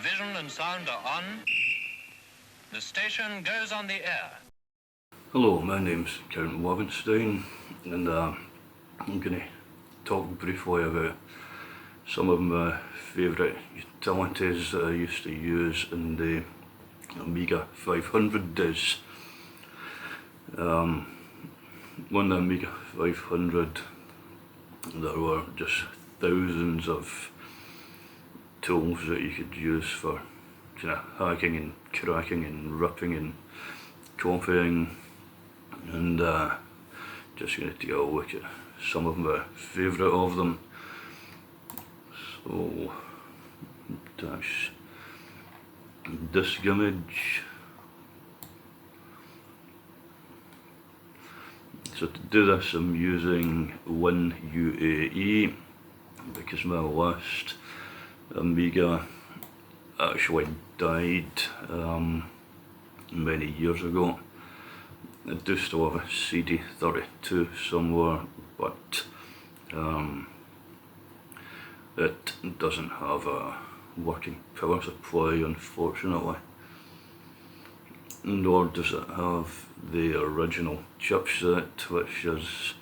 Vision and sound are on. The station goes on the air. Hello, my name's Count Wavenstein, and I'm going to talk briefly about some of my favourite utilities that I used to use in the Amiga 500 days. On the Amiga 500 there were just thousands of tools that you could use for kind of hacking and cracking and ripping and copying, and just going to take a look at some of my favourite of them. So dash disk image. So to do this I'm using WinUAE because my last Amiga actually died many years ago. I do still have a CD32 somewhere, but it doesn't have a working power supply, unfortunately, nor does it have the original chipset, which is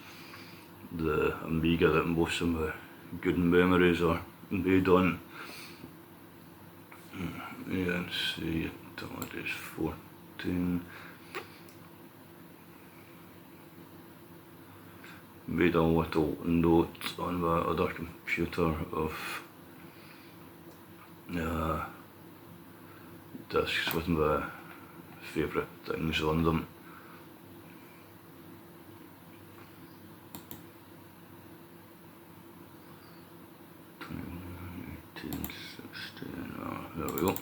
the Amiga that most of my good memories are made on. ANSI that is 14. Made a little note on my other computer of discs with my favourite things on them. There we go.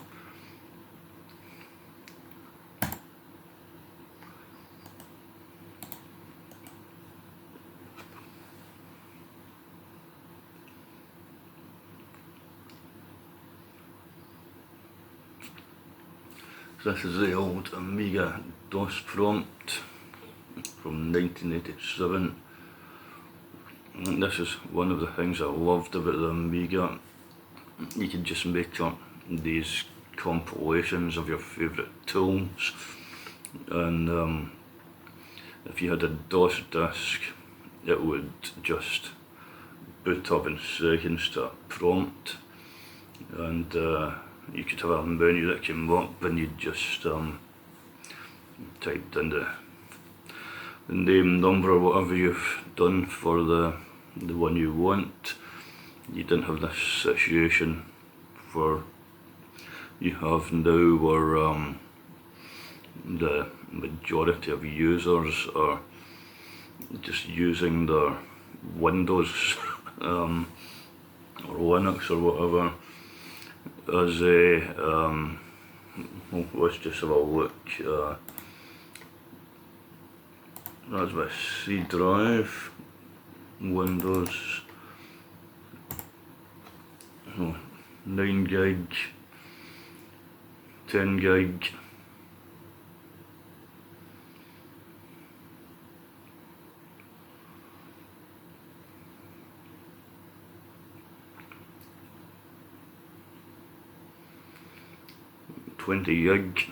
This is the old Amiga DOS prompt from 1987. And this is one of the things I loved about the Amiga. You could just make up these compilations of your favourite tools, and if you had a DOS disk it would just boot up in seconds to a prompt, and you could have a menu that came up and you just typed in the name, number or whatever you've done for the one you want. You didn't have this situation for you have now where the majority of users are just using their Windows or Linux or whatever as a well, let's just have a look. That's my C drive, Windows, 9 gig, 10 gig, $20 gig,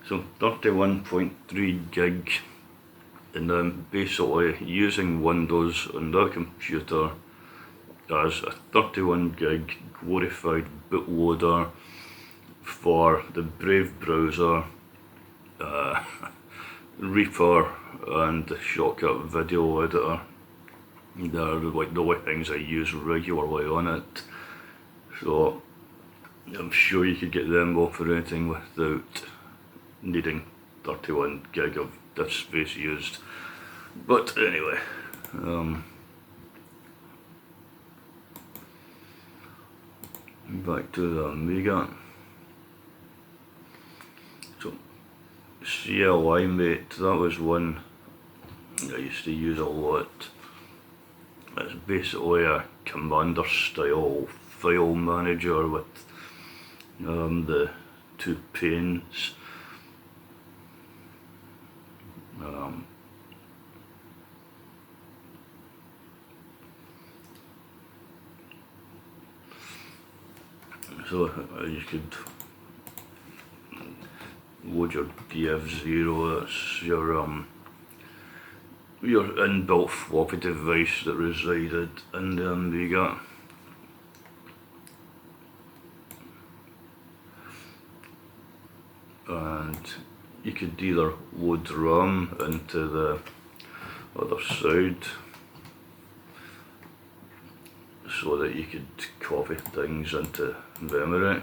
so 31.3 gig, and I'm basically using Windows on that computer as a 31 gig glorified bootloader for the Brave browser, Reaper and the Shortcut video editor. They're like the only things I use regularly on it, so I'm sure you could get them operating without needing 31 gig of disk space used. But anyway, back to the Amiga. So CLI Mate, that was one I used to use a lot. It's basically a commander style file manager with the two panes. so you could load your DF0, that's your inbuilt floppy device that resided in the Amiga. And you could either load RAM into the other side so that you could copy things into memory.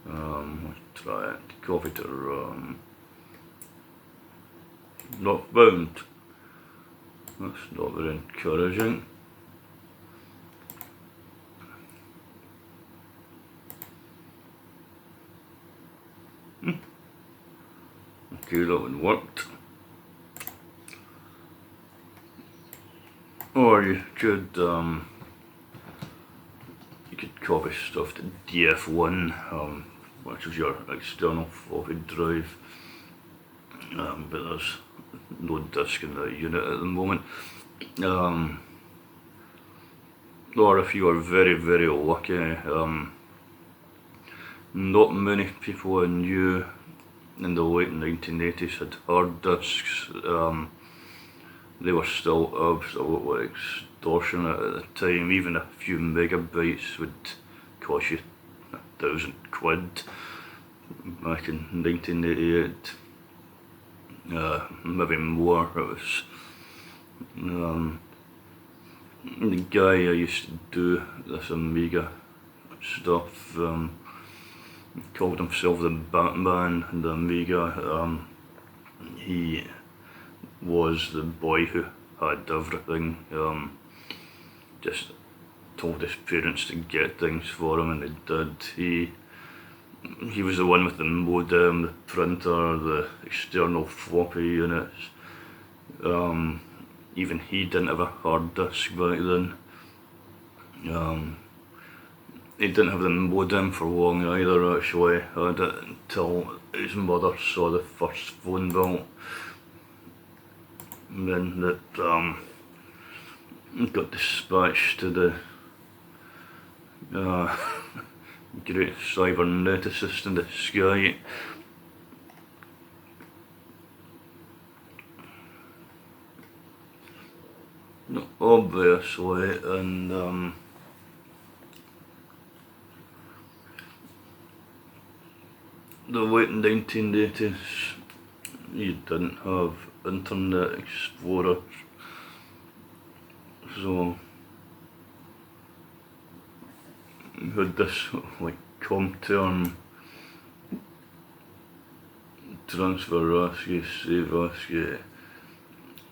Let's try it. Copy to RAM. Not bound. That's not very encouraging. Okay, that one worked. Or you could copy stuff to DF1, which is your external floppy drive, but there's no disk in that unit at the moment. Or if you are very, very lucky, not many people I knew in the late 1980s had hard disks. They were still absolutely extortionate at the time. Even a few megabytes would cost you £1,000 back in 1988. Maybe more. It was the guy I used to do this Amiga stuff called himself the Batman in the Amiga. He was the boy who had everything. Just told his parents to get things for him, and they did. He was the one with the modem, the printer, the external floppy units. Even he didn't have a hard disk back then. He didn't have the modem for long either, actually. I had it until his mother saw the first phone built. And then that got dispatched to the great cyberneticist in the sky. Obviously, and the late 1980s, you didn't have Internet Explorer, so you had this like Comm Terminal, transfer ASCII, save ASCII,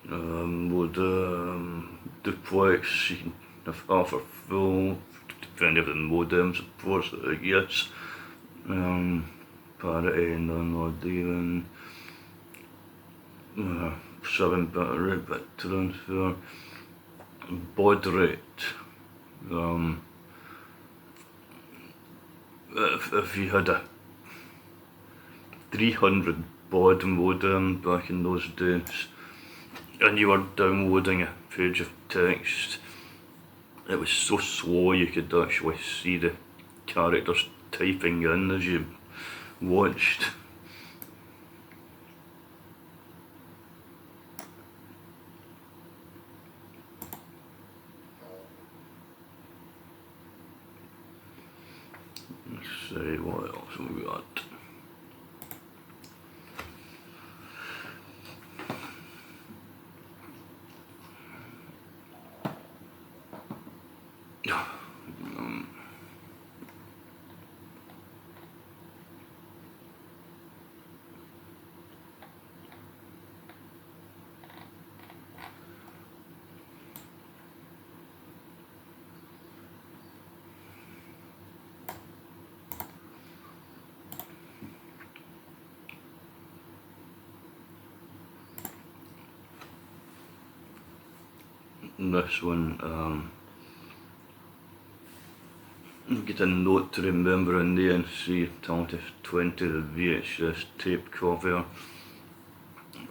modem, duplex. You can have half or full, depending on the modem supports that it gets. Parity, non-odd even, 7-bit or 8-bit transfer, baud rate. If you had a 300 baud modem back in those days, and you were downloading a page of text, it was so slow you could actually see the characters typing in as you watched. Let's see what else we got. This one, get a note to remember in the ANSI Untitled 20, the VHS Tape Copier.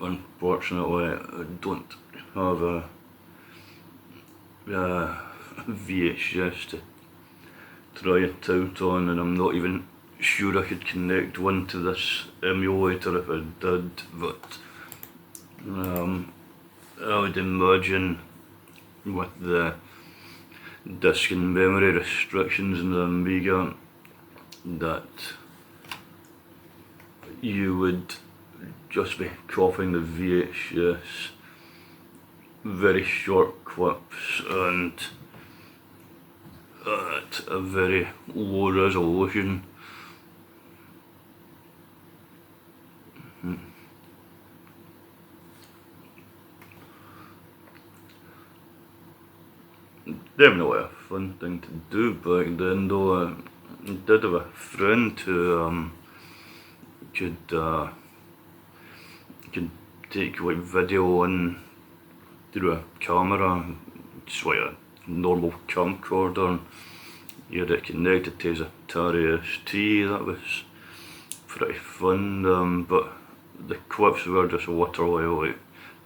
Unfortunately, I don't have a VHS to try it out on, and I'm not even sure I could connect one to this emulator if I did, but I would imagine with the disk and memory restrictions in the Amiga that you would just be copying the VHS very short clips and at a very low resolution. Definitely a fun thing to do back then, though. I did have a friend who could take like video in through a camera, just like a normal camcorder, and he had it connected to his Atari ST. That was pretty fun, but the clips were just literally like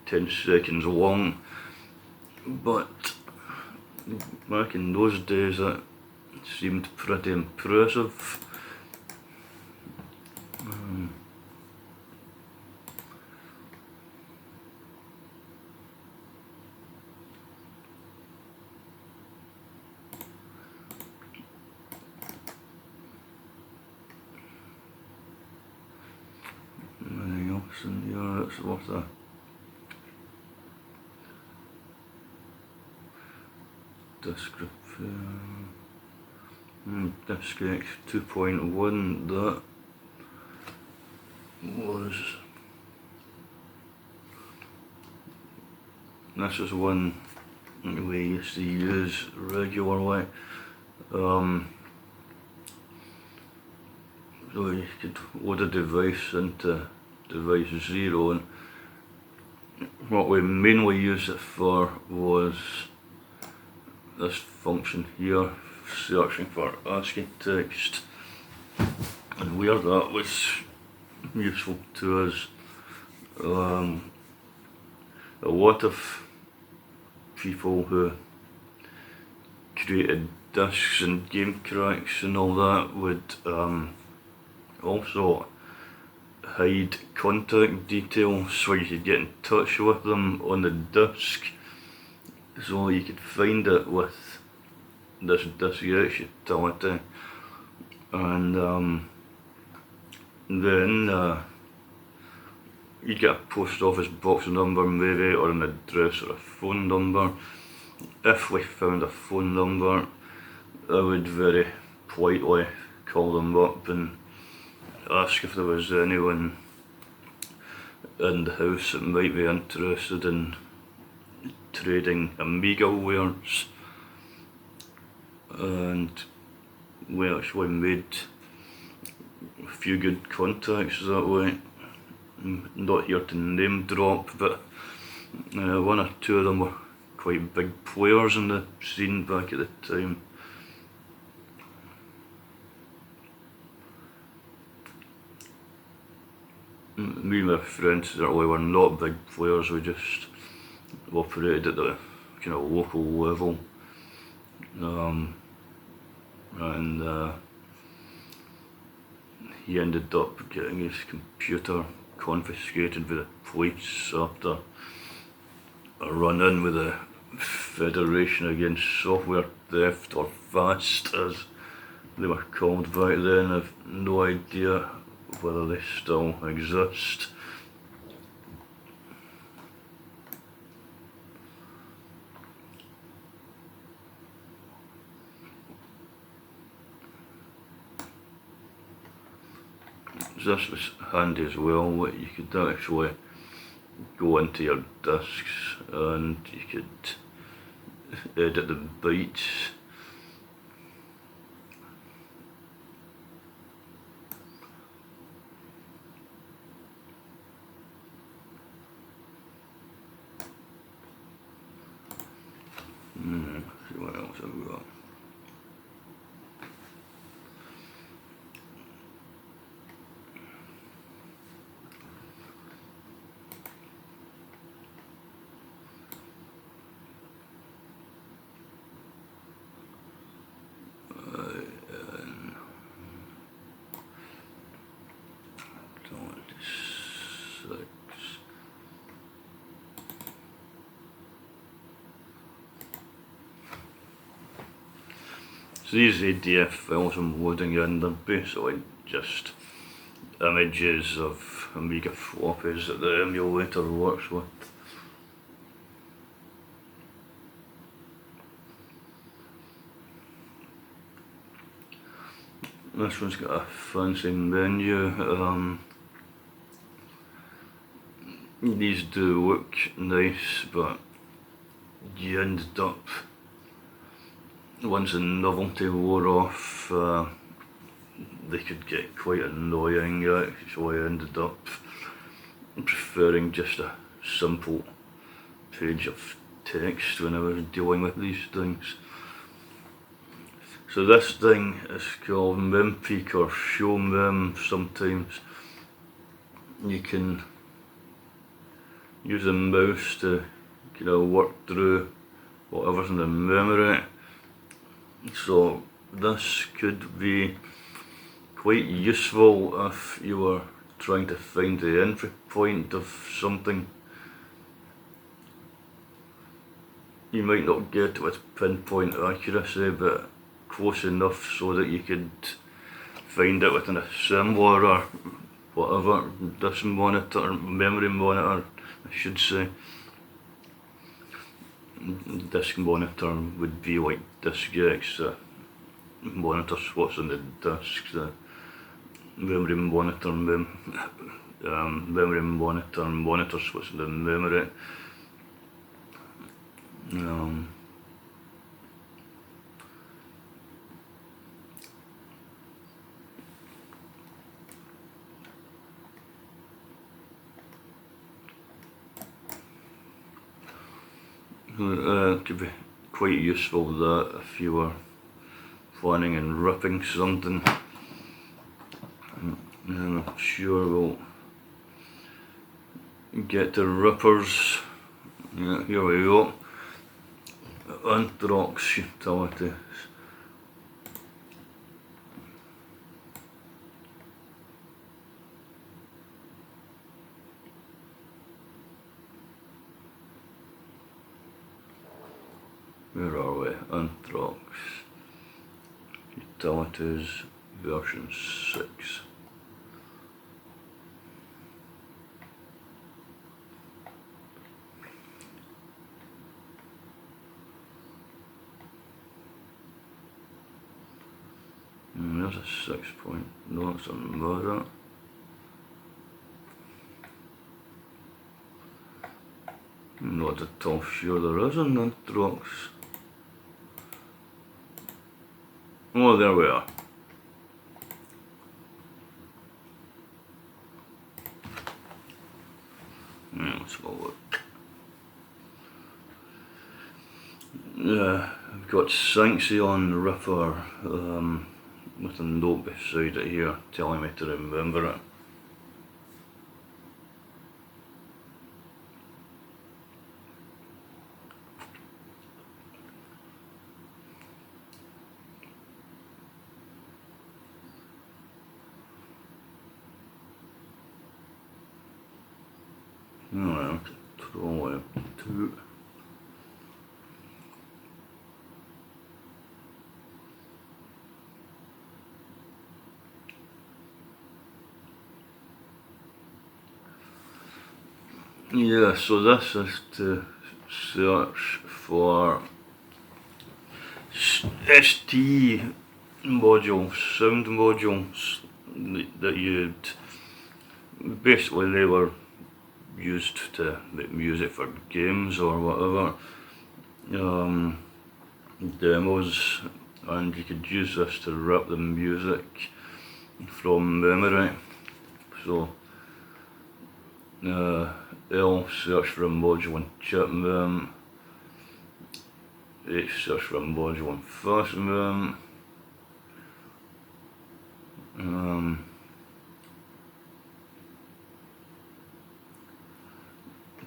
10 seconds long, but back in those days it seemed pretty impressive. Anything else in here that's worth a disk repair? DiskX 2.1, that was, this is one we used to use regularly. So you could load a device into device 0, and what we mainly used it for was this function here, searching for ASCII text, and where that was useful to us. A lot of people who created discs and game cracks and all that would also hide contact details so you could get in touch with them on the disc, so you could find it with this DTxEd utility, and then you get a post office box number maybe, or an address or a phone number. If we found a phone number, I would very politely call them up and ask if there was anyone in the house that might be interested in trading Amiga wares, and we actually made a few good contacts that way. I'm not here to name drop, but one or two of them were quite big players in the scene back at the time. Me and my friends certainly were not big players, we just operated at the kind of local level, and he ended up getting his computer confiscated by the police after a run-in with the Federation Against Software Theft, or FAST as they were called back then. I've no idea whether they still exist. This was handy as well, what you could actually go into your discs and you could edit the bytes. See what else I've got. So these ADF files I'm loading in, they're basically just images of Amiga floppies that the emulator works with. This one's got a fancy menu. These do look nice, but you ended up, once the novelty wore off, they could get quite annoying, so I ended up preferring just a simple page of text when I was dealing with these things. So this thing is called MemPeek or Show Mem sometimes. You can use the mouse to work through whatever's in the memory. So this could be quite useful if you were trying to find the entry point of something. You might not get it with pinpoint accuracy, but close enough so that you could find it with an assembler or whatever, disk monitor, memory monitor I should say. Disk monitor would be like DiskX, that monitors what's on the disk. The memory monitor monitors what's in the memory. It could be quite useful that if you were planning on ripping something. I'm sure we'll get to rippers. Yeah, here we go. Anthrax utilities. Where are we? Anthrax utilities version 6. There's a 6 point. No, it's a mirror. I'm not at all sure there is an Anthrax. Oh, there we are. Let's have a look. I've got Sanxion Ripper with a note beside it here telling me to remember it. Alright, Control F2. Yeah, so this is to search for ST modules, sound modules that you'd, basically they were used to make music for games or whatever, demos, and you could use this to rip the music from memory. So L search for a module in chip mem, H search for a module in flash mem,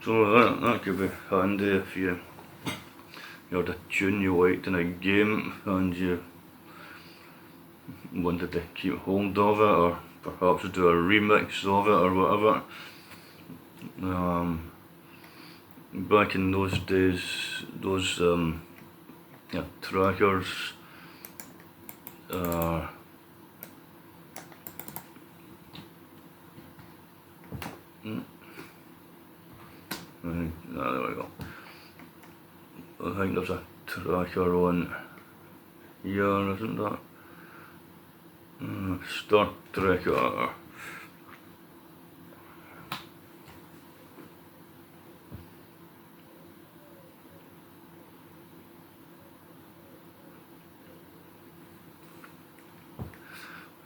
so that could be handy if you had a tune you liked in a game and you wanted to keep hold of it, or perhaps do a remix of it or whatever. Back in those days, those trackers there we go. I think there's a tracker on here, isn't that? StarTrekker.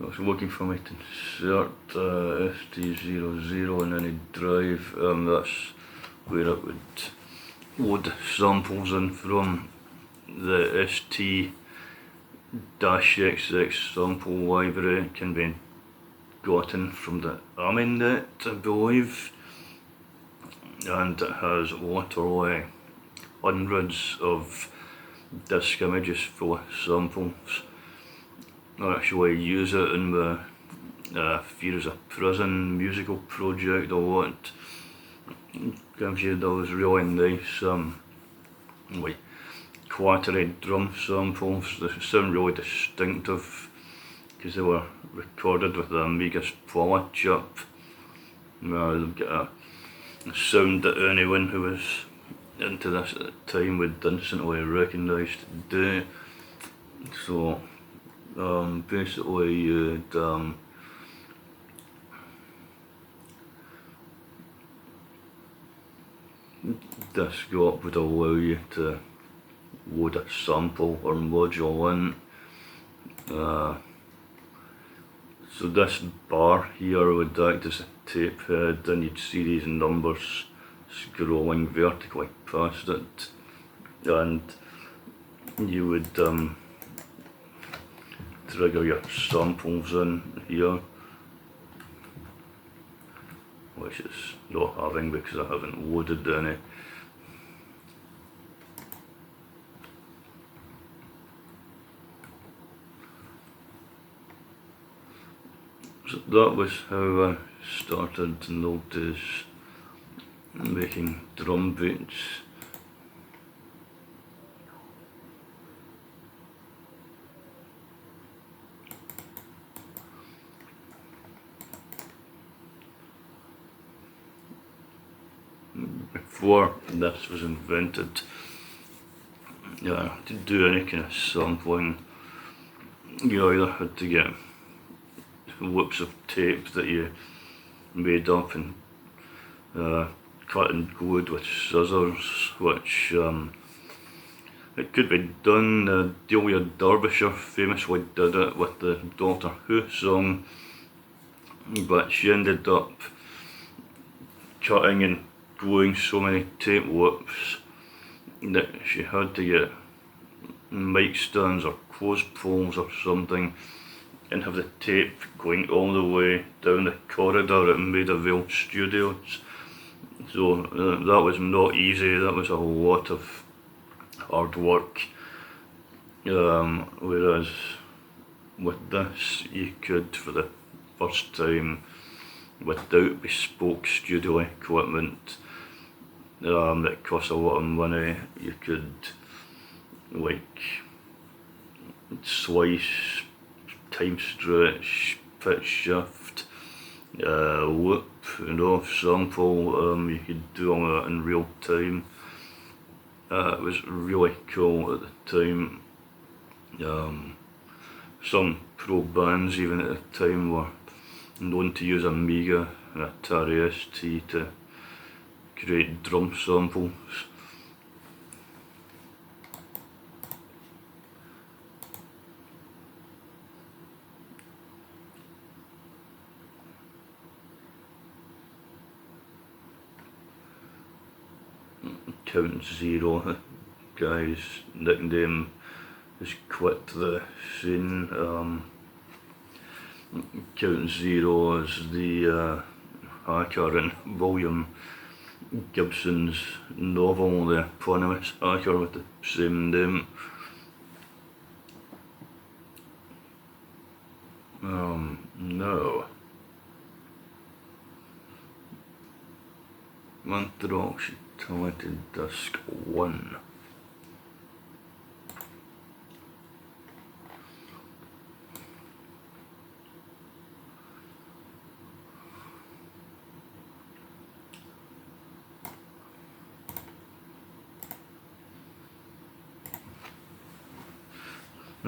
I was looking for me to insert ST00 in any drive. That's where it would load samples in from. The ST-XX sample library can be gotten from the AMINet, I believe, and it has literally hundreds of disk images full of samples. I actually use it in the Fear is a Prison musical project a lot. Gives you those really nice like quaternary drum samples. They sound really distinctive because they were recorded with the Amiga's Poly chip. They've got a sound that anyone who was into this at the time would instantly recognise today. So basically you'd this scope would allow you to load a sample or module in. So this bar here would act as a tape head, and you'd see these numbers scrolling vertically past it, and you would trigger your samples in here, which is not having because I haven't loaded any. So that was how I started to notice making drum beats. Before this was invented, to do any kind of sampling, you either had to get whips of tape that you made up and cut and glued with scissors, which it could be done. Delia Derbyshire famously did it with the Doctor Who song, but she ended up cutting and gluing so many tape whips that she had to get mic stands or clothes poles or something and have the tape going all the way down the corridor at Maidavale Studios. So that was not easy, that was a lot of hard work. Whereas with this you could, for the first time, without bespoke studio equipment that costs a lot of money, you could like slice, time stretch, pitch shift, loop, sample. You could do all that in real time. It was really cool at the time. Some pro bands even at the time were known to use Amiga and Atari ST to create drum samples. Count Zero, the guy's nickname has quit the scene. Count Zero is the hacker in William Gibson's novel, The Eponymous Hacker, with the same name. No. Mantrox Utility Disk 1.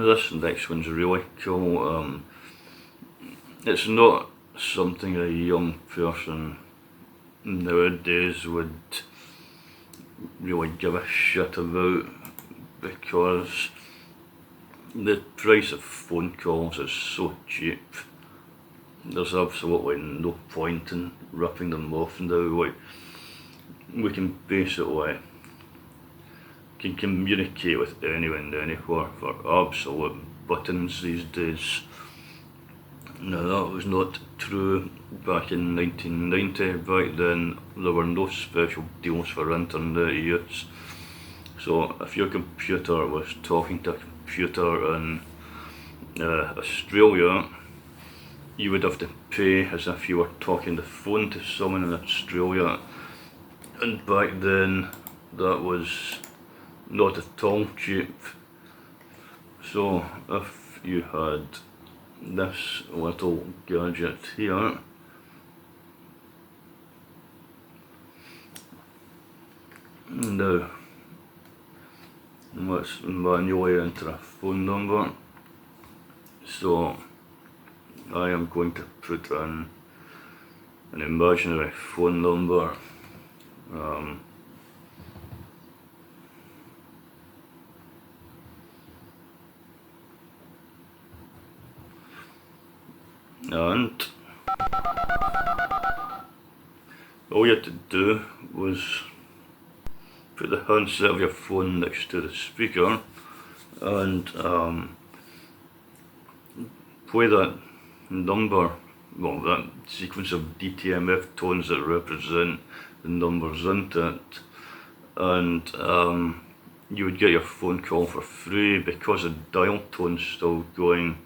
This next one's really cool. It's not something a young person nowadays would really give a shit about, because the price of phone calls is so cheap. There's absolutely no point in ripping them off now. Like, we can basically communicate with anyone anywhere for absolute buttons these days. Now that was not true back in 1990. Back then there were no special deals for internet use. So if your computer was talking to a computer in Australia, you would have to pay as if you were talking the phone to someone in Australia. And back then that was not at all cheap. So if you had this little gadget here, now let's manually enter a phone number. So I am going to put in an imaginary phone number. And all you had to do was put the handset of your phone next to the speaker and play that number, well, that sequence of DTMF tones that represent the numbers into it, and you would get your phone call for free. Because the dial tone's still going,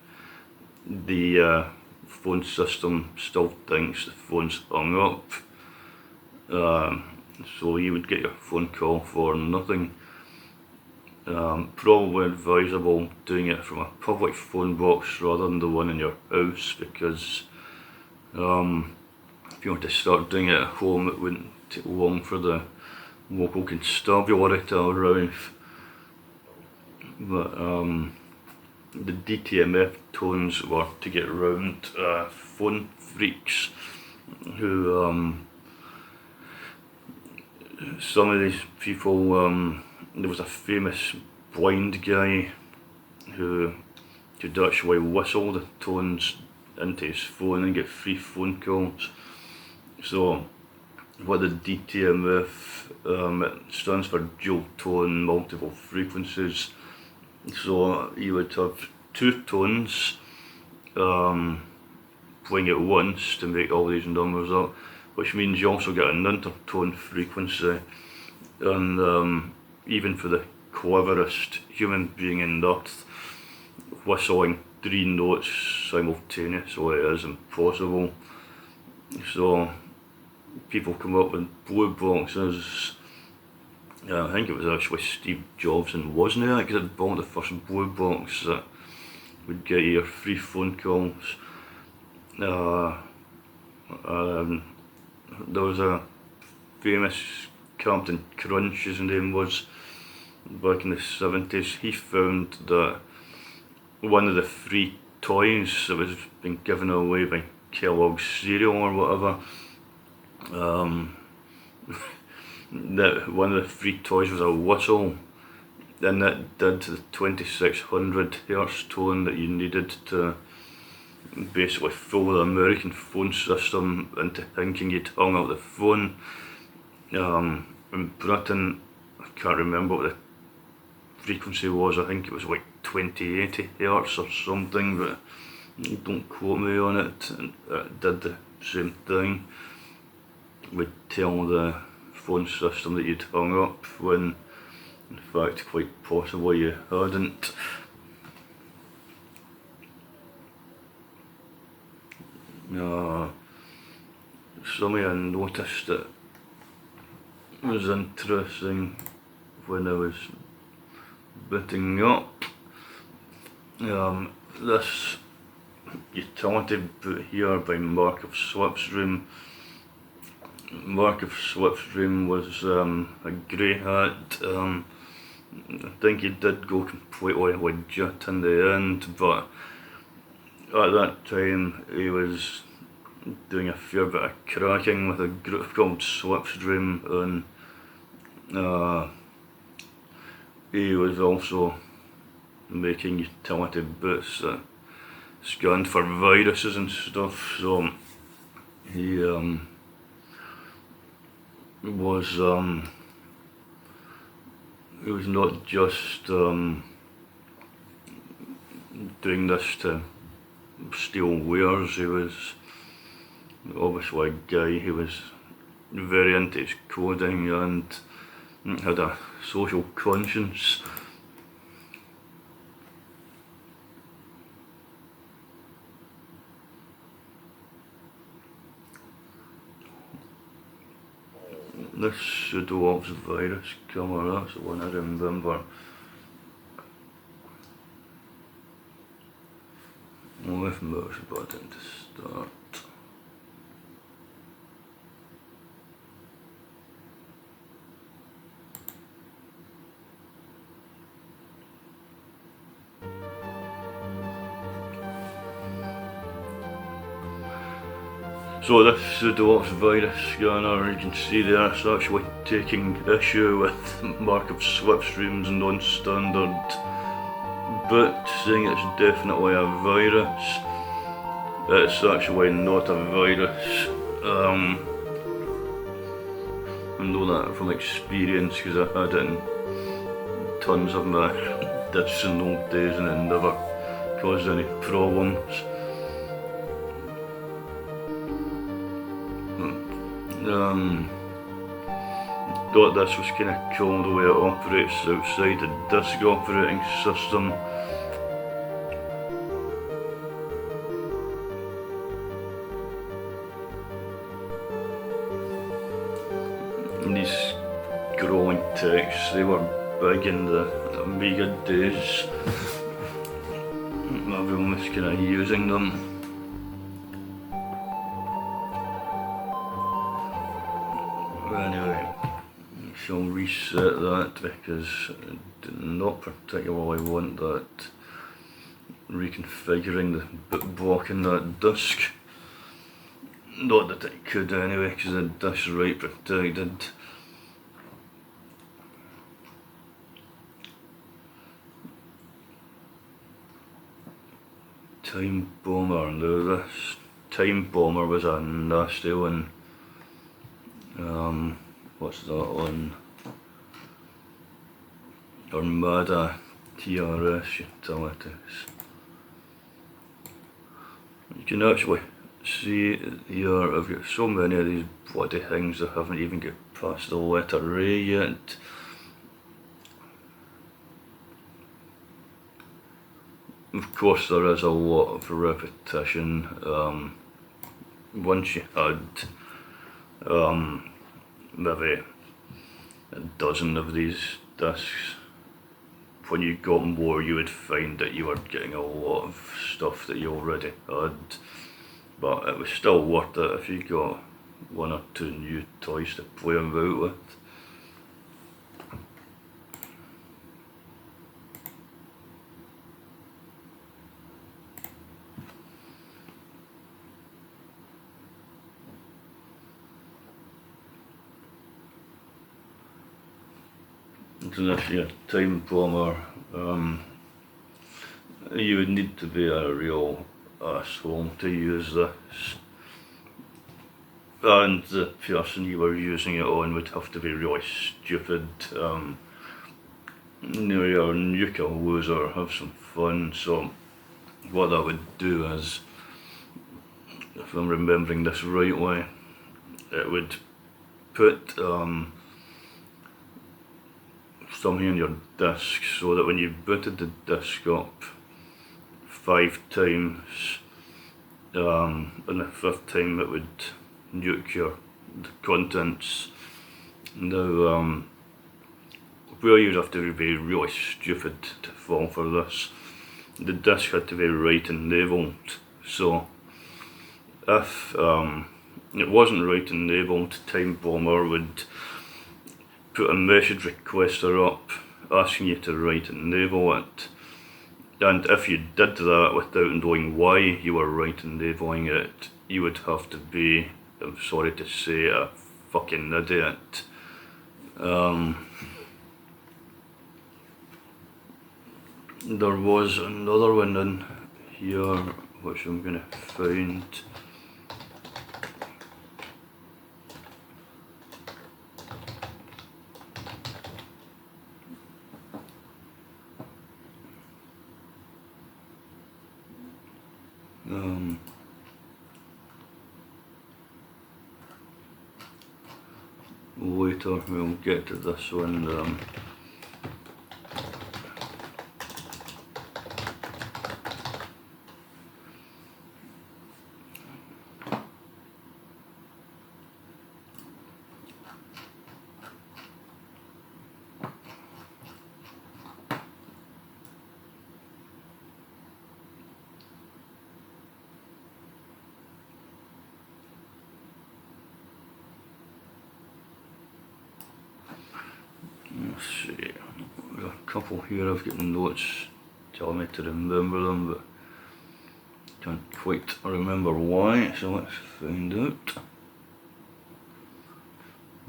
the phone system still thinks the phone's hung up, so you would get your phone call for nothing. Probably advisable doing it from a public phone box rather than the one in your house, because if you want to start doing it at home, it wouldn't take long for the local constabulary to arrive. But the DTMF tones were to get around phone freaks who, some of these people, there was a famous blind guy who could actually whistle the tones into his phone and get free phone calls. So what the DTMF, it stands for dual tone multiple frequencies. So you would have two tones playing at once to make all these numbers up, which means you also get an intertone frequency. And even for the cleverest human being in earth, whistling 3 notes simultaneously is impossible. So people come up with blue boxes. I think it was actually Steve Jobs and Wozniak that had bought the first blue box that would get you your free phone calls. There was a famous Captain Crunch, his name was, back in the 70s. He found that one of the free toys that was being given away by Kellogg's cereal or whatever, that one of the free toys was a whistle, and that did the 2600 Hz tone that you needed to basically fool the American phone system into thinking you'd hung up the phone. In Britain, I can't remember what the frequency was, I think it was like 2080 Hz or something, but don't quote me on it. It did the same thing, would tell the phone system that you'd hung up when in fact quite possibly you hadn't. Something I noticed that was interesting when I was booting up, this utility boot here by Marc of Slipstream. Marc of Slipstream was a grey hat I think he did go completely legit in the end, but at that time he was doing a fair bit of cracking with a group called Slipstream, and he was also making utility boots that scanned for viruses and stuff, so he was not just doing this to steal wares. He was obviously a guy who was very into his coding and had a social conscience. This Pseudo virus camera, that's the one I remember. With mouse button to start. So this Pseudo virus scanner, you can see there, it's actually taking issue with Marc of Slipstream's non-standard boot, saying it's definitely a virus. It's actually not a virus. I know that from experience because I had it in tons of my discs in the old days and it never caused any problems. Thought this was kind of cool the way it operates outside the disk operating system. And these scrolling texts, they were big in the Amiga days. Everyone was kind of using them. Anyway, I shall reset that because I do not particularly want that reconfiguring the bootblock in that disk. Not that it could anyway, because the disk's write protected. TimeBomber, now this TimeBomber was a nasty one. What's that on? Armada TRS utilities. You can actually see here, I've got so many of these bloody things that haven't even got past the letter A yet. Of course there is a lot of repetition. Once you had maybe a dozen of these discs, when you got more you would find that you were getting a lot of stuff that you already had, but it was still worth it if you got one or two new toys to play about with. So this your TimeBomber, you would need to be a real asshole to use this, and the person you were using it on would have to be really stupid. You know, you're a nuka loser, have some fun. So what I would do is, if I'm remembering this rightly, it would put something on your disk so that when you booted the disk up 5 times, on the 5th time it would nuke the contents. Now, where you'd have to be really stupid to fall for this, the disk had to be right enabled. So if it wasn't right enabled, TimeBomber would put a message requester up asking you to write and enable it. And if you did that without knowing why you were right enabling it, you would have to be, I'm sorry to say, a fucking idiot. There was another one in here which I'm going to find. Later we'll get to this one. Let's see, there's a couple here I've got notes telling me to remember them, but can't quite remember why, so let's find out.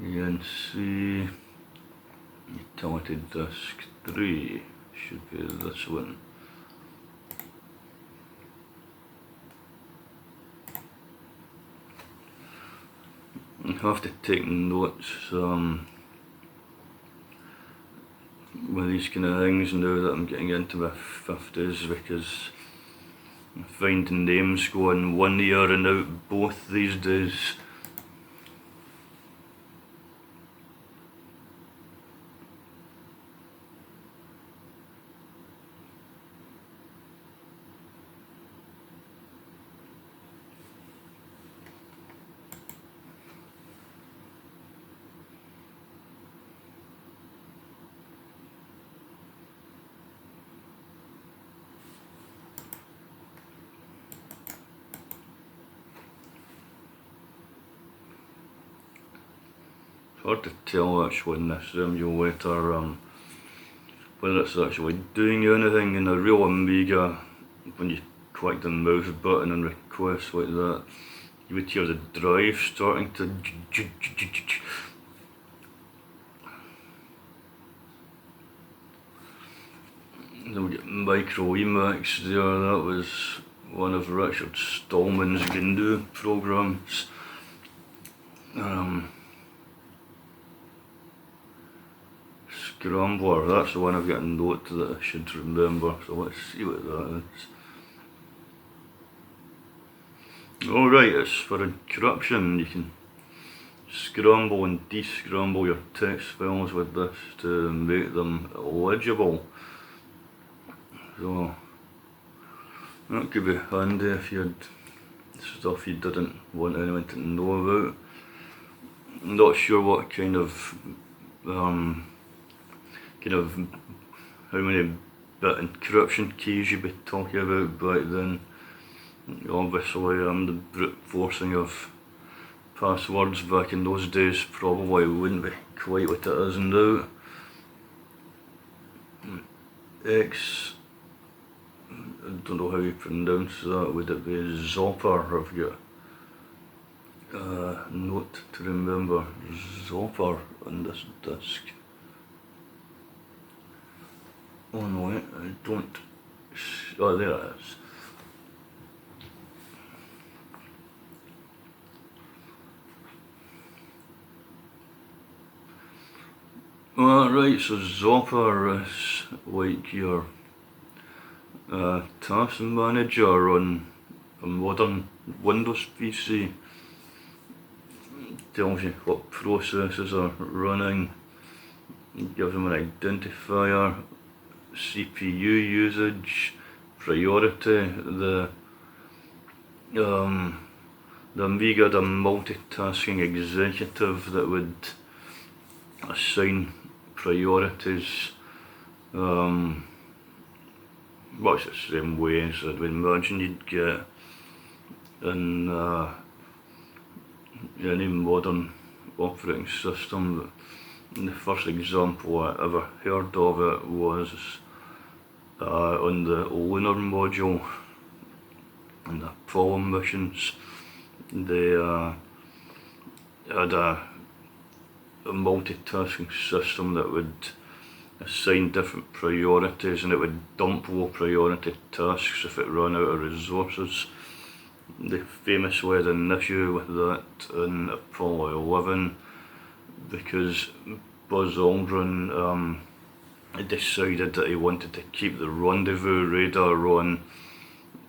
ANSI Utility Disk 3 should be this one. I have to take notes with these kind of things now that I'm getting into my 50s, because I'm finding names going one ear and out both these days. Hard to tell actually in this emulator whether it's actually doing anything. In a real Amiga, when you click the mouse button and request like that, you would hear the drive starting to then we get MicroEMACS there. That was one of Richard Stallman's GNU programs. Scrambler, that's the one I've got a note that I should remember, so let's see what that is. Alright, it's for encryption. You can scramble and descramble your text files with this to make them legible. So that could be handy if you had stuff you didn't want anyone to know about. I'm not sure what kind of how many bit encryption keys you'd be talking about back then. Obviously, the brute forcing of passwords back in those days probably wouldn't be quite what it is now. X, I don't know how you pronounce that, would it be Xoper? I've got a note to remember, Xoper on this disk. Oh no, I don't. Oh, there it is. Right, so Xoper is like your task manager on a modern Windows PC. Tells you what processes are running, gives them an identifier, CPU usage, priority. The Amiga had a multitasking executive that would assign priorities. Well, it's the same way as I'd imagine you'd get in any modern operating system. The first example I ever heard of it was on the lunar module and the Apollo missions. They had a multitasking system that would assign different priorities, and it would dump low priority tasks if it ran out of resources. They famously had an issue with that in Apollo 11 because Buzz Aldrin decided that he wanted to keep the rendezvous radar on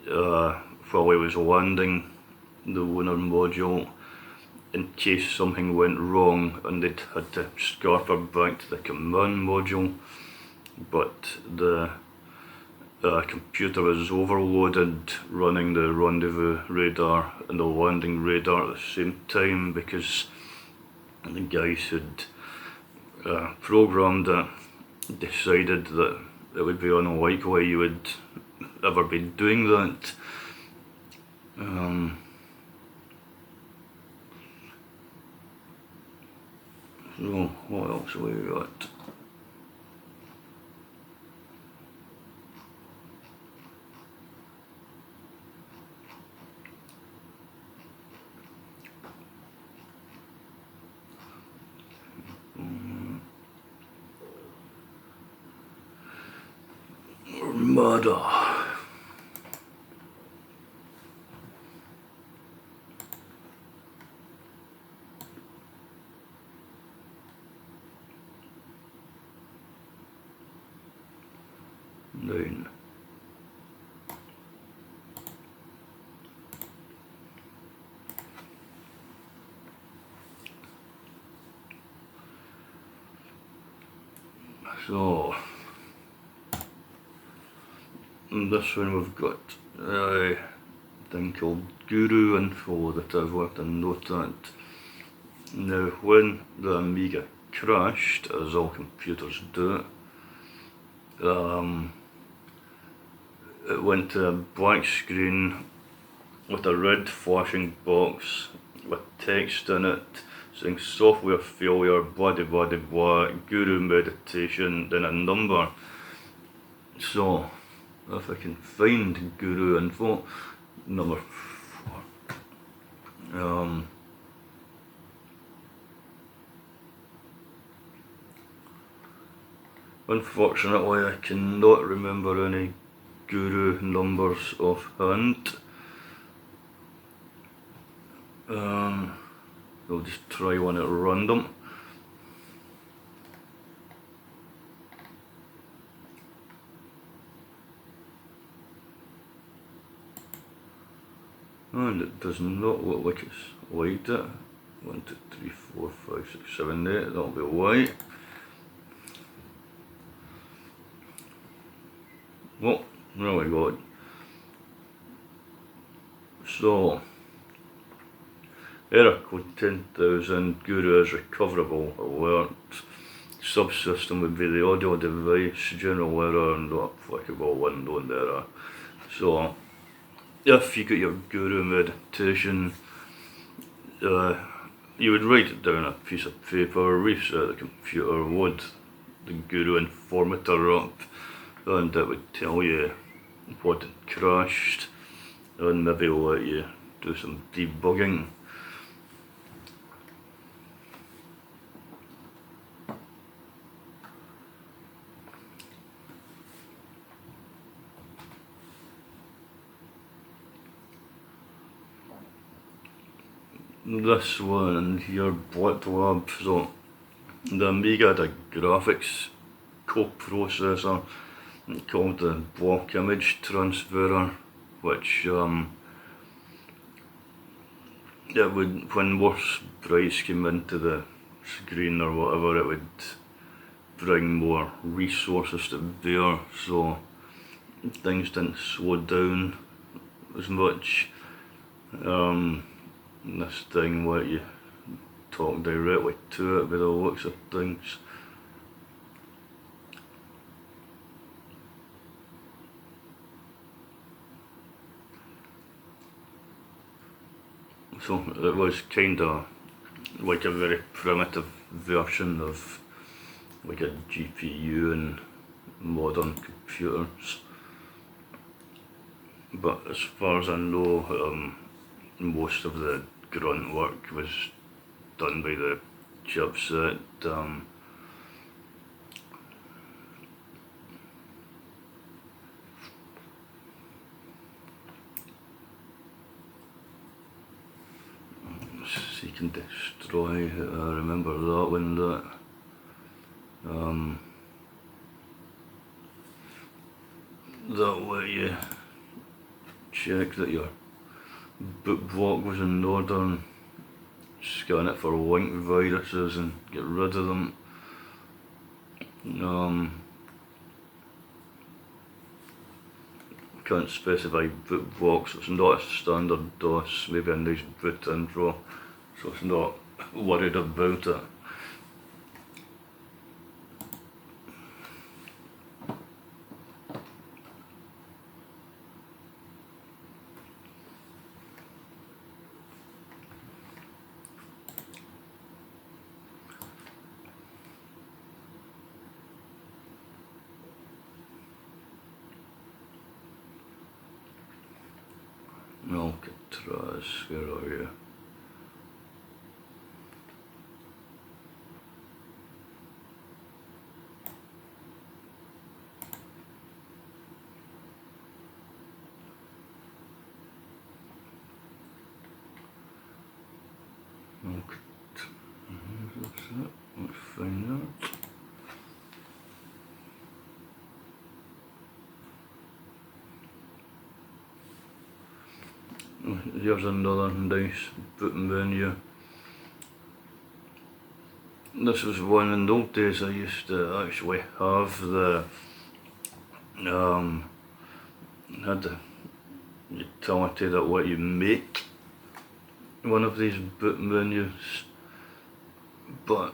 while he was landing the lunar module in case something went wrong and they'd had to scamper back to the command module, but the computer was overloaded running the rendezvous radar and the landing radar at the same time because the guys who'd programmed it decided that it would be unlikely you would ever be doing that. So what else have we got? Murder. Nine. So this one we've got a thing called Guru info that I've left a note at. Now when the Amiga crashed, as all computers do, it went to a black screen with a red flashing box with text in it saying software failure, blah blah blah blah, Guru meditation, then a number. So if I can find Guru info, number 4. Unfortunately, I cannot remember any Guru numbers offhand. We'll just try one at random. And it does not look like it's like it. 1, 2, 3, 4, 5, 6, 7, 8. That'll be why. Well, there we go. So, error code 10,000, Guru is recoverable, alert. Subsystem would be the audio device, general error, not applicable, unknown error. So, if you get your Guru meditation, you would write it down on a piece of paper, reset the computer, load the Guru informator up, and it would tell you what had crashed and maybe let you do some debugging. This one here, Black-Riot. So the Amiga had a graphics coprocessor called the block image transferer, which it would, when more sprites came into the screen or whatever, it would bring more resources to bear, so things didn't slow down as much. This thing let you talk directly to it by the looks of things. So it was kinda like a very primitive version of like a GPU in modern computers. But as far as I know, most of the grunt work was done by the chipset. Seek and Destroy, I remember that one. That way you check that your bootblock was in order and scan it for link viruses and get rid of them. Can't specify bootblocks, it's not a standard DOS, maybe a nice boot intro, so it's not worried about it. Alcatraz, where are you? Let's find that. Here's another nice boot menu. This was one in the old days I used to actually have the had the utility that let you make one of these boot menus, but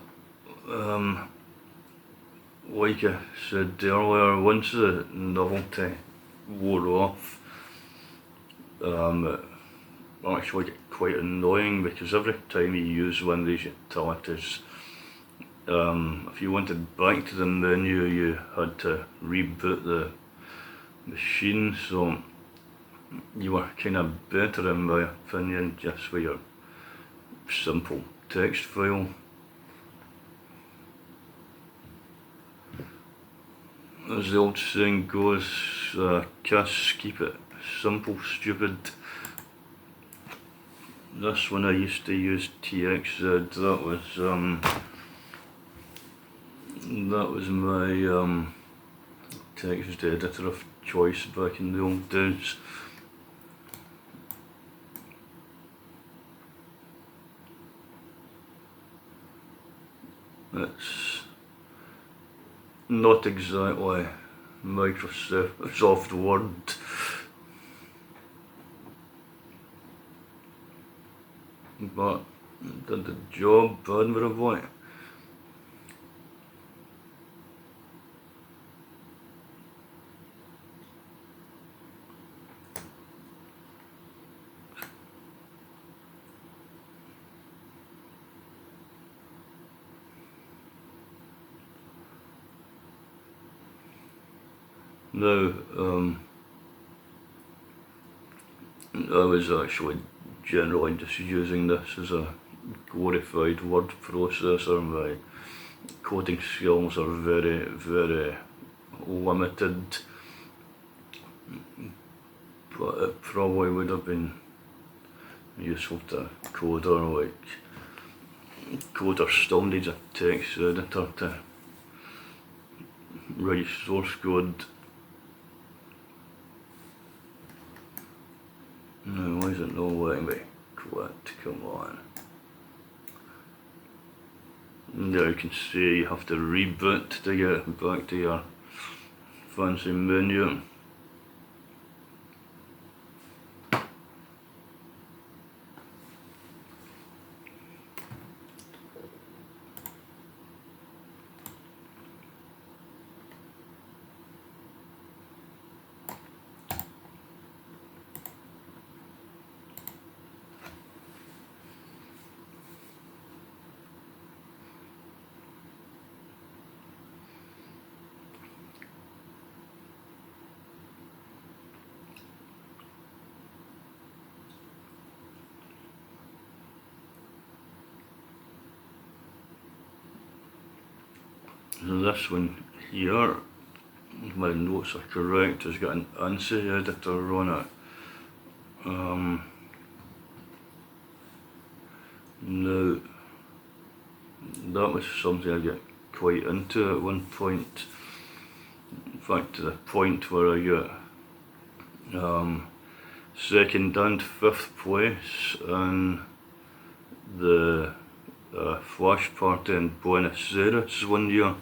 like I said earlier, once the novelty wore off, it actually get quite annoying, because every time you use one of these utilities, if you wanted back to the menu you had to reboot the machine, so you were kind of better, in my opinion, just with your simple text file. As the old saying goes, casts keep it simple, stupid. This one I used to use TxEd, that was my text editor of choice back in the old days. It's not exactly Microsoft Word. But it did the job admirably. Now, I was actually generally just using this as a glorified word processor. My coding skills are very, very limited, but it probably would have been useful to a coder. Like, coder still needs a text editor to write source code. No, why is it not letting me quit? Come on. There you can see you have to reboot to get back to your fancy menu. this one here, if my notes are correct, has got an ANSI editor on it. Now, that was something I got quite into at one point. In fact, to the point where I got second and fifth place in the flash party in Buenos Aires one year.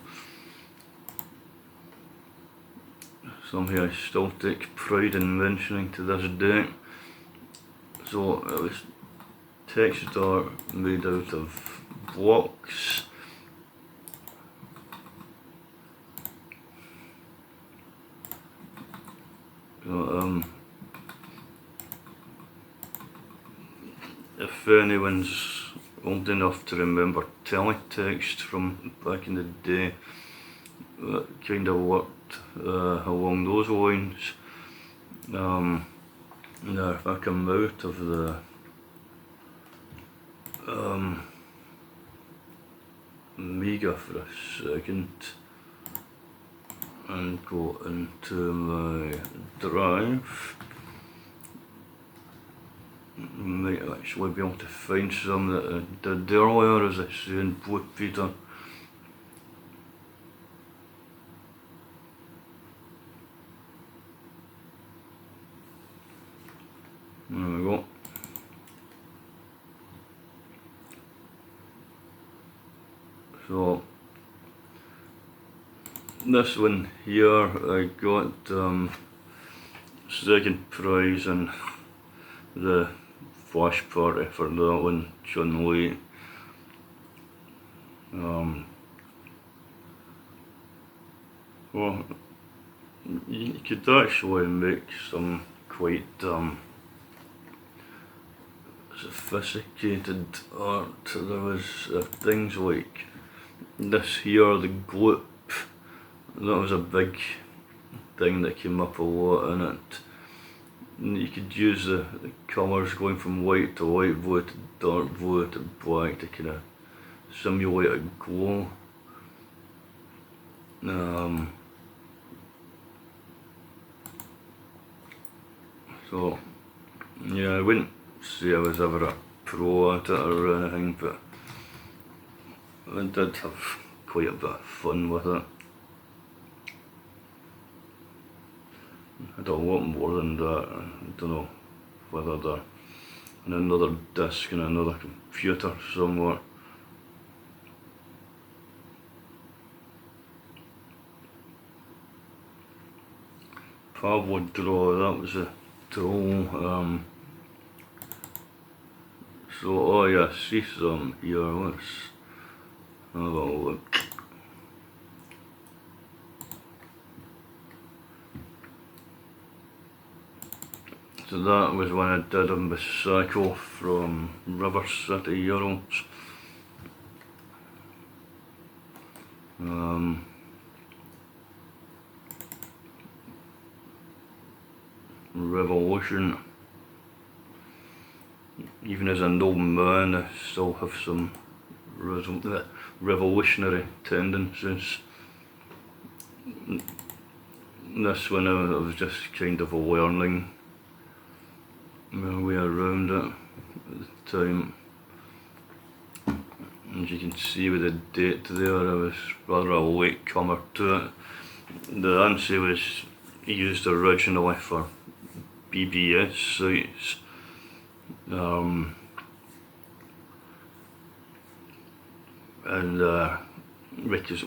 Something I still take pride in mentioning to this day. So it was TxEd made out of blocks. So, if anyone's old enough to remember teletext from back in the day, that kind of worked along those lines. Now if I come out of the Amiga for a second and go into my drive, I might actually be able to find some that I did earlier, as I say in Peter. There we go. So this one here, I got second prize in the flash party for that one, Chun Lee. Well, you could actually make some quite sophisticated art. There was things like this here, the gloop. That was a big thing that came up a lot in it. And you could use the colours going from white to light blue to dark blue to black to kind of simulate a glow. So yeah, I wouldn't say I was ever a pro at it or anything, but I did have quite a bit of fun with it. I had a lot more than that. I don't know whether they're on another disk in another computer somewhere. Pablo Draw, that was a troll. So, oh yeah, I see some here. Let's have a look. So that was when I did a bicycle from River City Euros. Revolution. Even as an old man, I still have some revolutionary tendencies. This one I was just kind of learning my way around it at the time. As you can see with the date there, I was rather a late comer to it. The ANSI was used originally for BBS sites. Because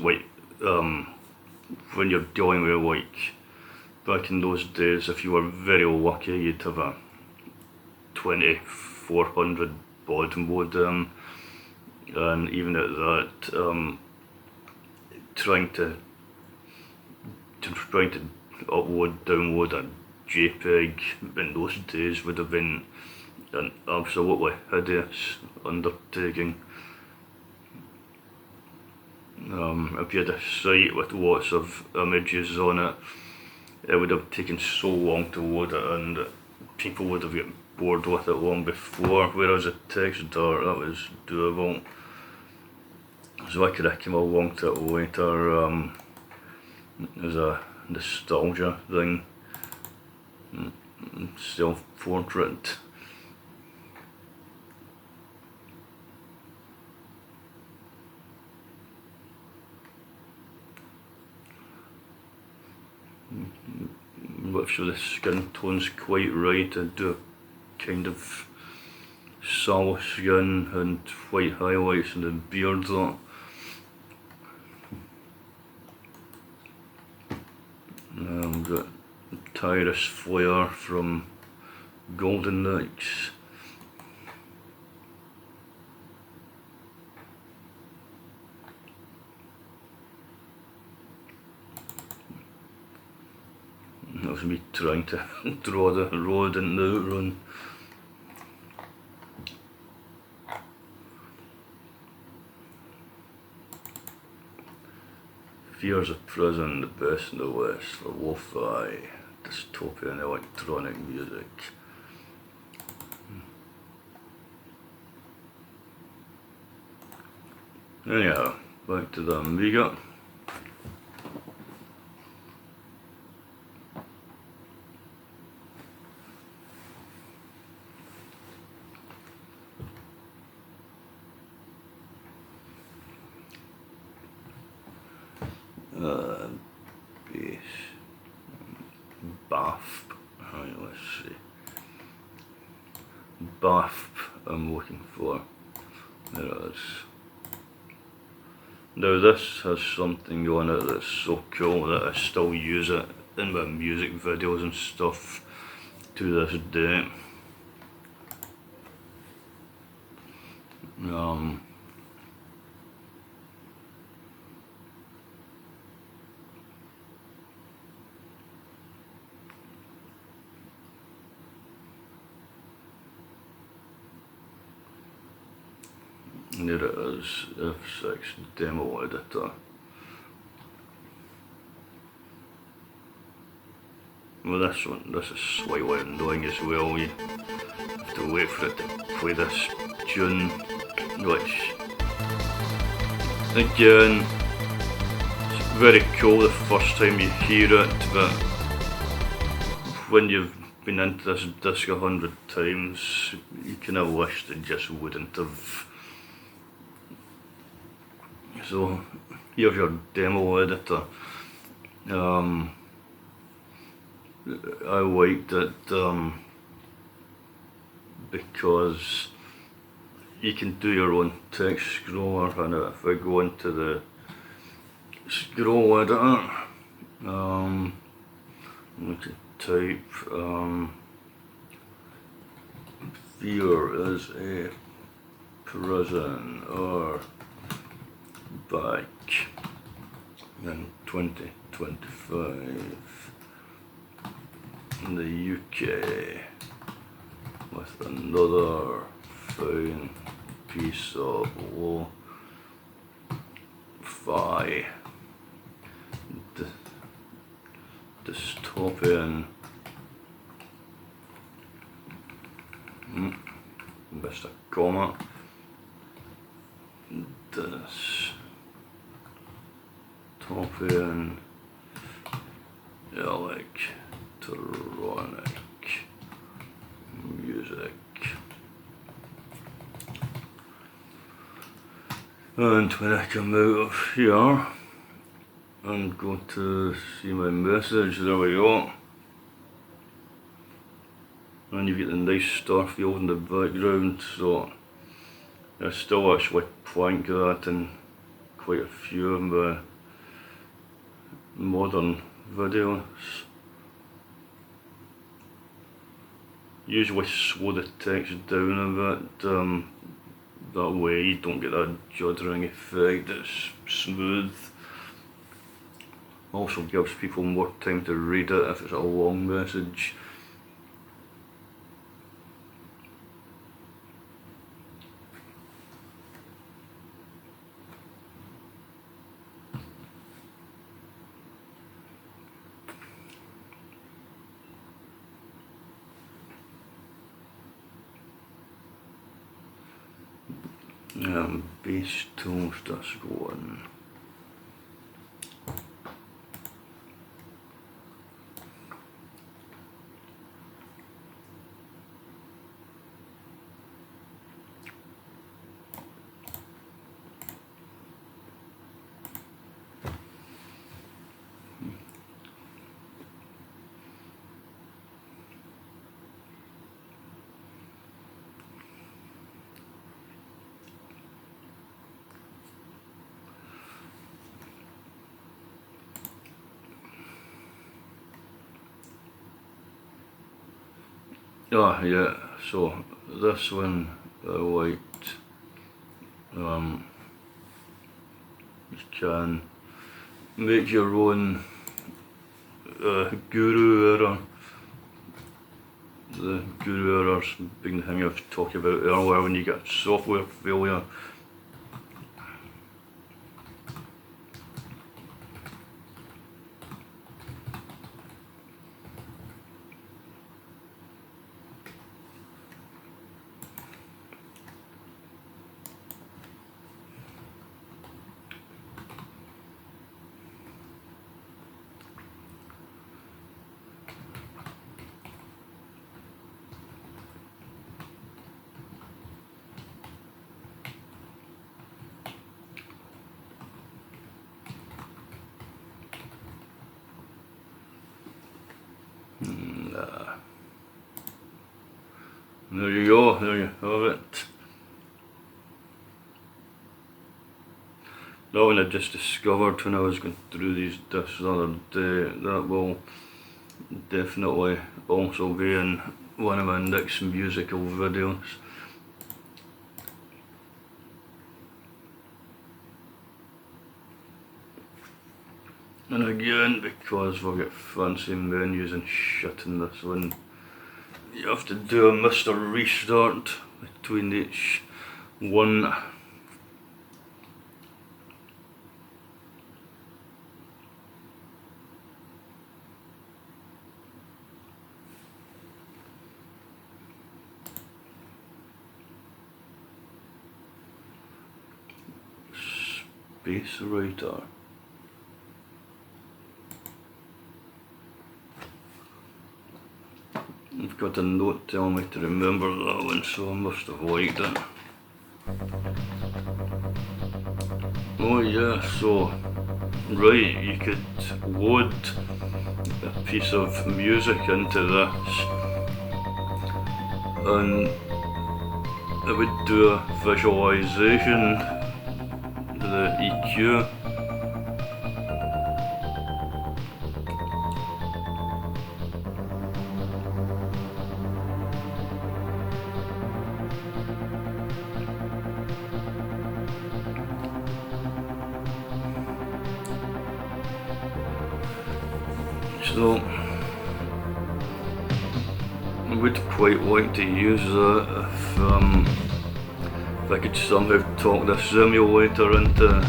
when you're dealing with, like, back in those days, if you were very lucky, you'd have a 2400 baud modem, and even at that, trying to upload, download a JPEG in those days would have been an absolutely hideous undertaking. If you had a site with lots of images on it, it would have taken so long to load it in that people would have gotten bored with it long before, whereas a TxEd that was doable. So I could have come along to it later as a nostalgia thing, self-portrait. But if the skin tone's quite right, I'd do a kind of sallow skin and white highlights and the beard though. Got Tyrus Flare from Golden Knights. That was me trying to draw the road and the outrun. Fears of Prison, the best in the West for lo-fi, dystopian electronic music. Anyhow, back to the Amiga. Base. BAF. Right, let's see. BAF I'm looking for. There it is. Now this has something on it that's so cool that I still use it in my music videos and stuff to this day. There it is, F6 demo editor. Well, this is slightly annoying as well. You have to wait for it to play this tune, which, again, it's very cool the first time you hear it, but when you've been into this disc 100 times, you kind of wish they just wouldn't have. So here's your demo editor. I liked it because you can do your own text scroller, and if I go into the scroll editor, we can type fear is a prison or back in 2025 in the UK with another fine piece of lo-fi dystopian missed a comma dystopian electronic music. And when I come out of here and go to see my message, there we go. And you get the nice star field in the background, so I still actually plank that in quite a few of my modern videos. Usually slow the text down a bit, that way you don't get that juddering effect, it's smooth. Also gives people more time to read it if it's a long message. Base tools, that's going. Oh yeah, so this one I liked, you can make your own guru error. The guru errors being the thing I was talking about earlier when you get software failure. There you go, there you have it. That one I just discovered when I was going through these discs the other day. That will definitely also be in one of my next musical videos. And again, because we'll get fancy menus and shit in this one, you have to do a Mr. Restart between each one. Space writer. I've got a note telling me to remember that one, so I must have liked it. Oh yeah, so right, you could load a piece of music into this and it would do a visualization of the EQ. So I would quite like to use that if I could somehow talk the simulator into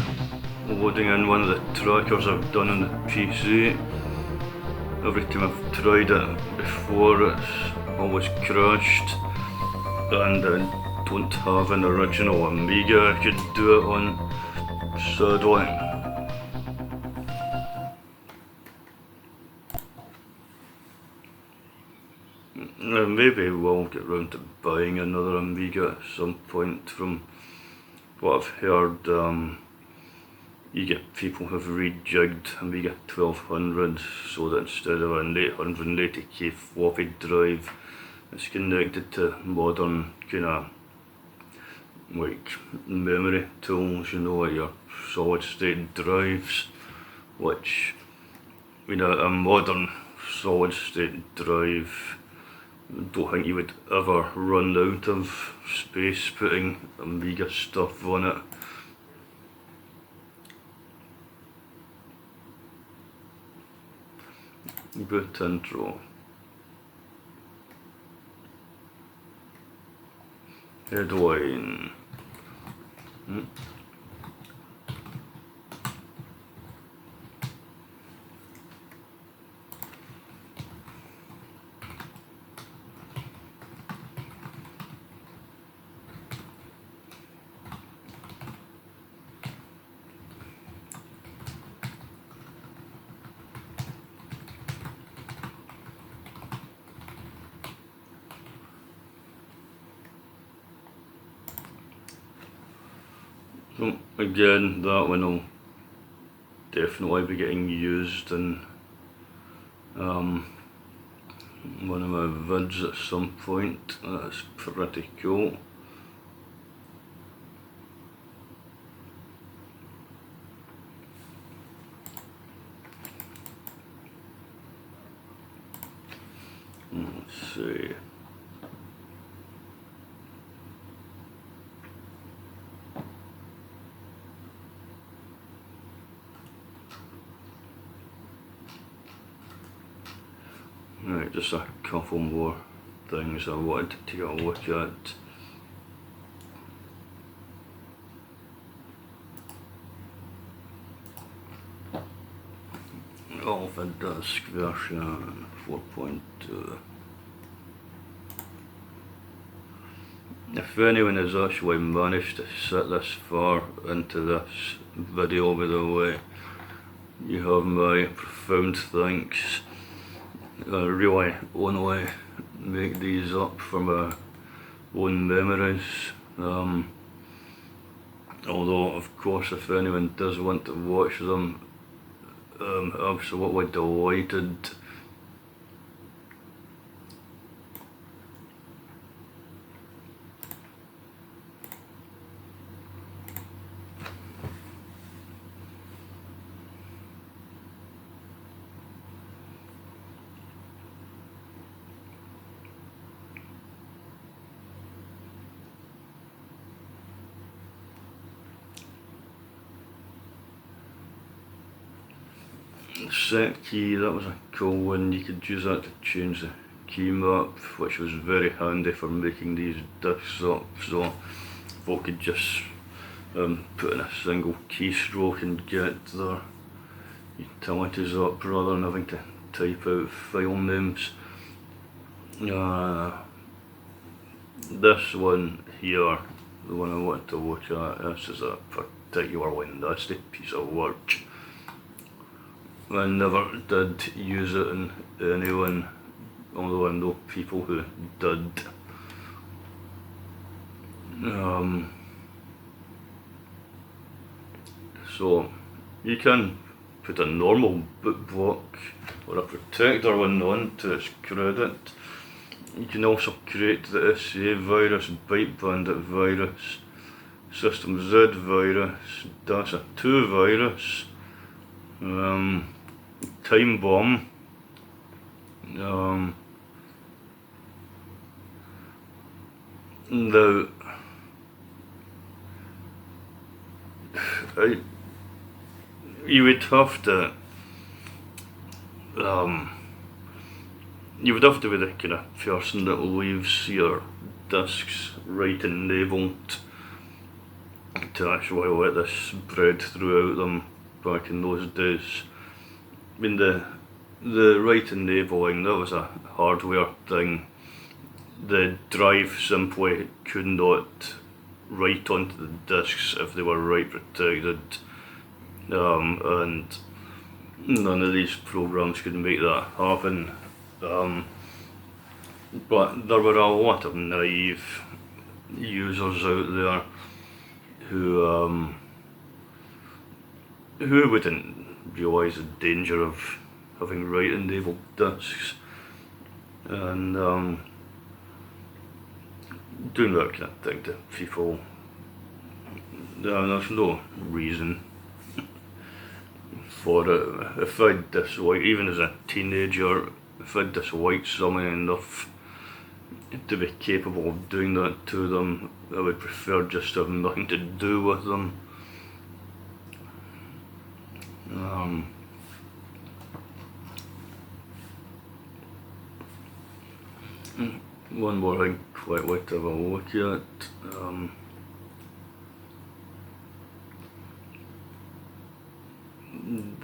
loading in one of the trackers I've done on the PC. Every time I've tried it before, it's always crashed, and I don't have an original Amiga I could do it on, sadly. Maybe we'll get round to buying another Amiga at some point. From what I've heard, you get people who've rejigged Amiga 1200 so that instead of an 880k floppy drive, it's connected to modern kind of like memory tools, you know, like your solid state drives, which, you know, a modern solid state drive, I don't think you would ever run out of space putting Amiga stuff on it. Boot intro. Headline. So again, that one will definitely be getting used in one of my vids at some point. That's pretty cool. Let's see. Right, just a couple more things I wanted to take a look at. Alpha Disk version 4.2. If anyone has actually managed to sit this far into this video, by the way, you have my profound thanks. I really only make these up for my own memories. Although, of course, if anyone does want to watch them, I'm absolutely delighted. Set key, that was a cool one. You could use that to change the key map, which was very handy for making these discs up, so folk could just put in a single keystroke and get their utilities up rather than having to type out file names. This one here, the one I wanted to look at, this is a particularly nasty piece of work. I never did use it in anyone, although I know people who did. So you can put a normal bootblock or a protector one onto its credit. You can also create the SA virus, Byte Bandit virus, System Z virus, DASA 2 virus, TimeBomber, now you would have to be the kind of person that leaves your disks right enabled to actually let this spread throughout them back in those days. I mean, the right enabling, that was a hardware thing. The drive simply could not write onto the disks if they were write protected, and none of these programs could make that happen. But there were a lot of naive users out there who wouldn't realise the danger of having write enabled disks, and doing that kind of thing to people. There's no reason for it. If I dislike, even as a teenager, if I disliked someone enough to be capable of doing that to them, I would prefer just to have nothing to do with them. One more thing quite like to have a look at.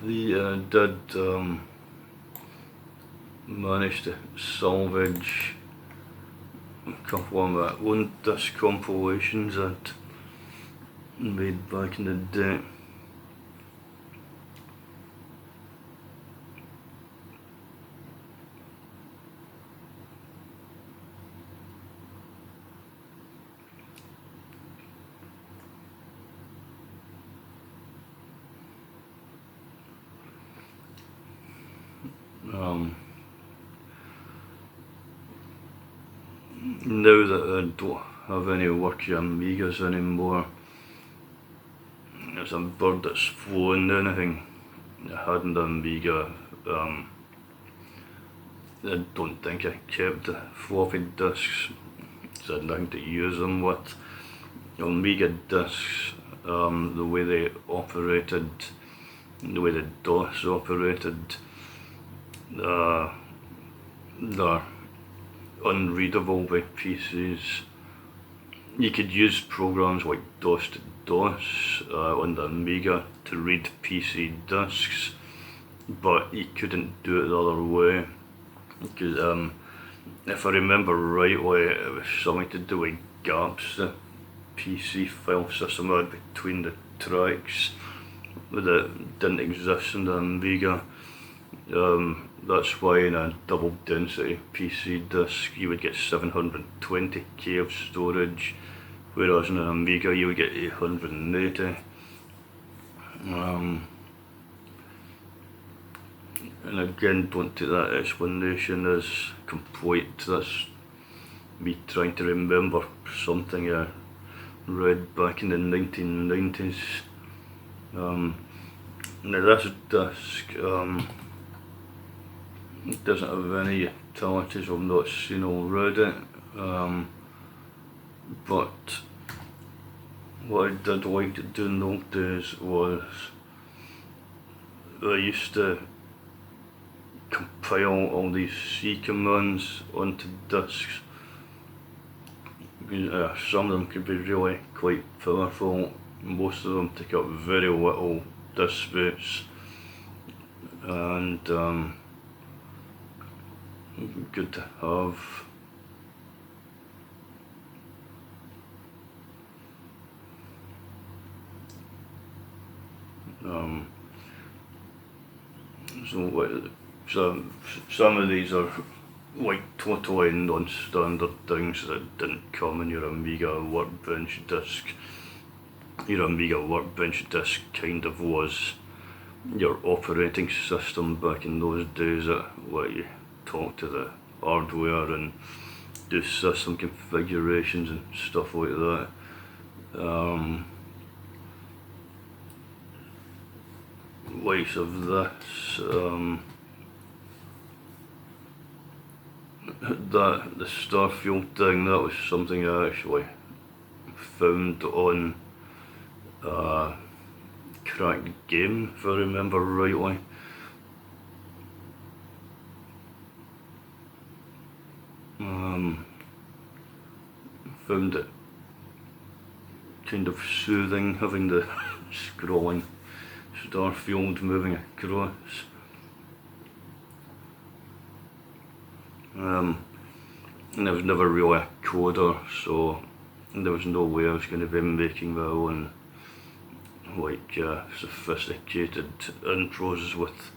They did manage to salvage a couple of my own disc compilations that made back in the day. Now that I don't have any worky Amigas anymore, it's a bird that's flown. Anything I had an Amiga, I don't think I kept the floppy disks, so I had nothing to use them with. Amiga disks, the way they operated, the way the DOS operated, they're unreadable by PCs. You could use programs like DOS to DOS on the Amiga to read PC disks, but you couldn't do it the other way. Because if I remember rightly, it was something to do with gaps the PC file system had between the tracks that didn't exist in the Amiga. That's why in a double density PC disk you would get 720k of storage, whereas in an Amiga you would get 880. And again, don't take that explanation as complete. That's me trying to remember something I read back in the 1990s. Now this disc doesn't have any utilities I've not seen already, but what I did like to do in those days was I used to compile all these C commands onto disks. Some of them could be really quite powerful, most of them take up very little disk space, and good to have. So some of these are like totally non-standard things that didn't come in your Amiga Workbench disk. Your Amiga Workbench disk kind of was your operating system back in those days that let you talk to the hardware and do system configurations and stuff like that. Likes of this, the Starfield thing, that was something I actually found on Cracked Game, if I remember rightly. Found it kind of soothing having the scrolling Starfield moving across. And I was never really a coder, so there was no way I was going to be making my own like sophisticated intros with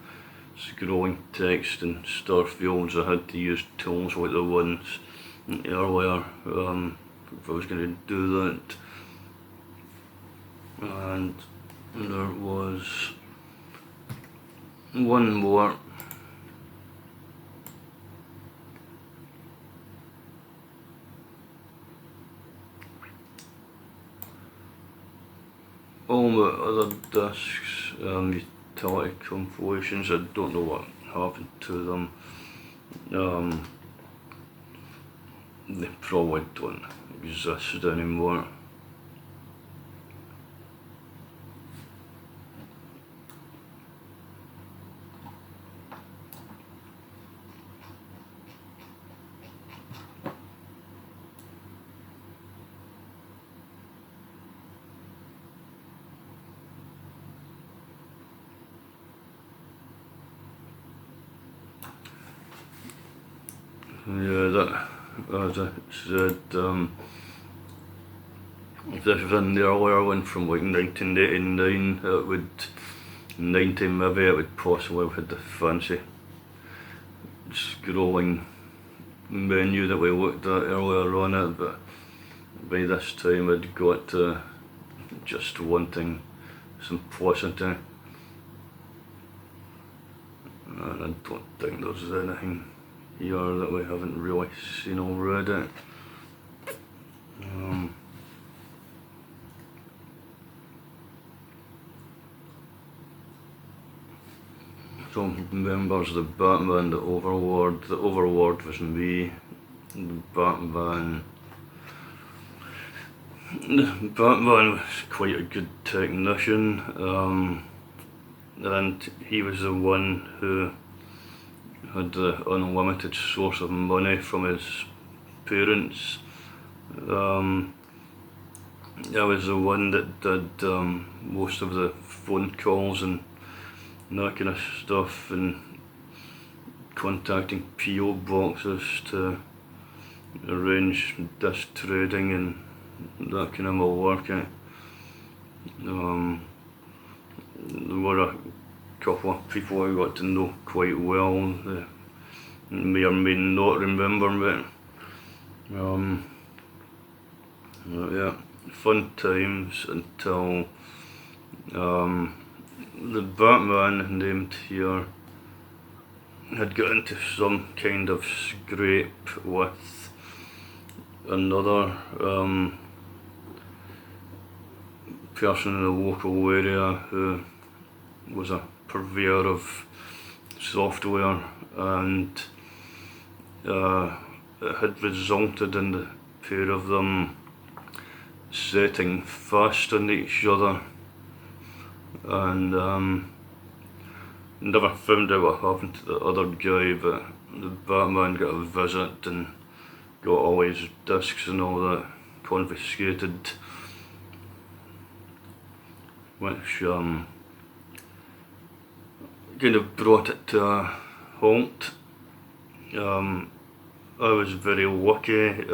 scrolling text and Starfields. I had to use tools like the ones earlier if I was going to do that. And there was one more. All the other discs, utility compilations, I don't know what happened to them. They probably don't exist anymore. Yeah, that, as I said, if this was in the earlier one from like 1989, it would, 90 maybe, it would possibly have had the fancy scrolling menu that we looked at earlier on it, but by this time I'd got to just wanting simplicity. and I don't think there's anything here that we haven't really seen already. So members, the Batman, the Overlord. The Overlord was me. The Batman was quite a good technician, and he was the one who had the unlimited source of money from his parents. I was the one that did most of the phone calls and that kind of stuff, and contacting PO boxes to arrange disc trading and that kind of malarkey. There were a couple of people I got to know quite well. They may or may not remember me. But yeah, fun times until the Batman named here had got into some kind of scrape with another person in the local area who was a purveyor of software, and it had resulted in the pair of them setting fast on each other, and never found out what happened to the other guy, but the Batman got a visit and got all his discs and all that confiscated, which kind of brought it to a halt. I was very lucky.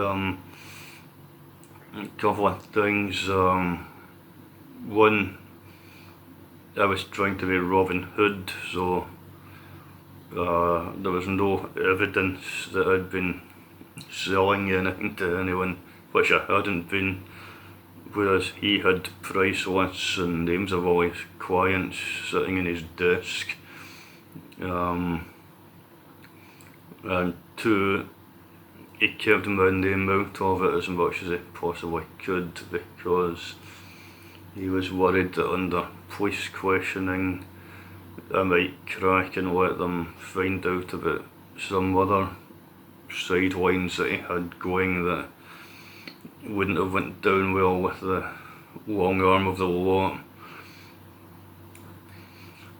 A couple of things. One, I was trying to be Robin Hood, so there was no evidence that I'd been selling anything to anyone, which I hadn't been, whereas he had price lists and names of all his clients sitting in his desk. And two, he kept my name out of it as much as he possibly could, because he was worried that under police questioning I might crack and let them find out about some other sidelines that he had going that wouldn't have went down well with the long arm of the law.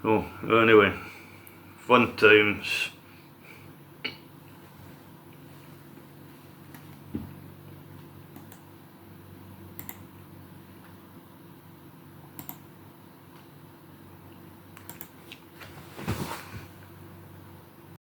Oh, anyway, fun times.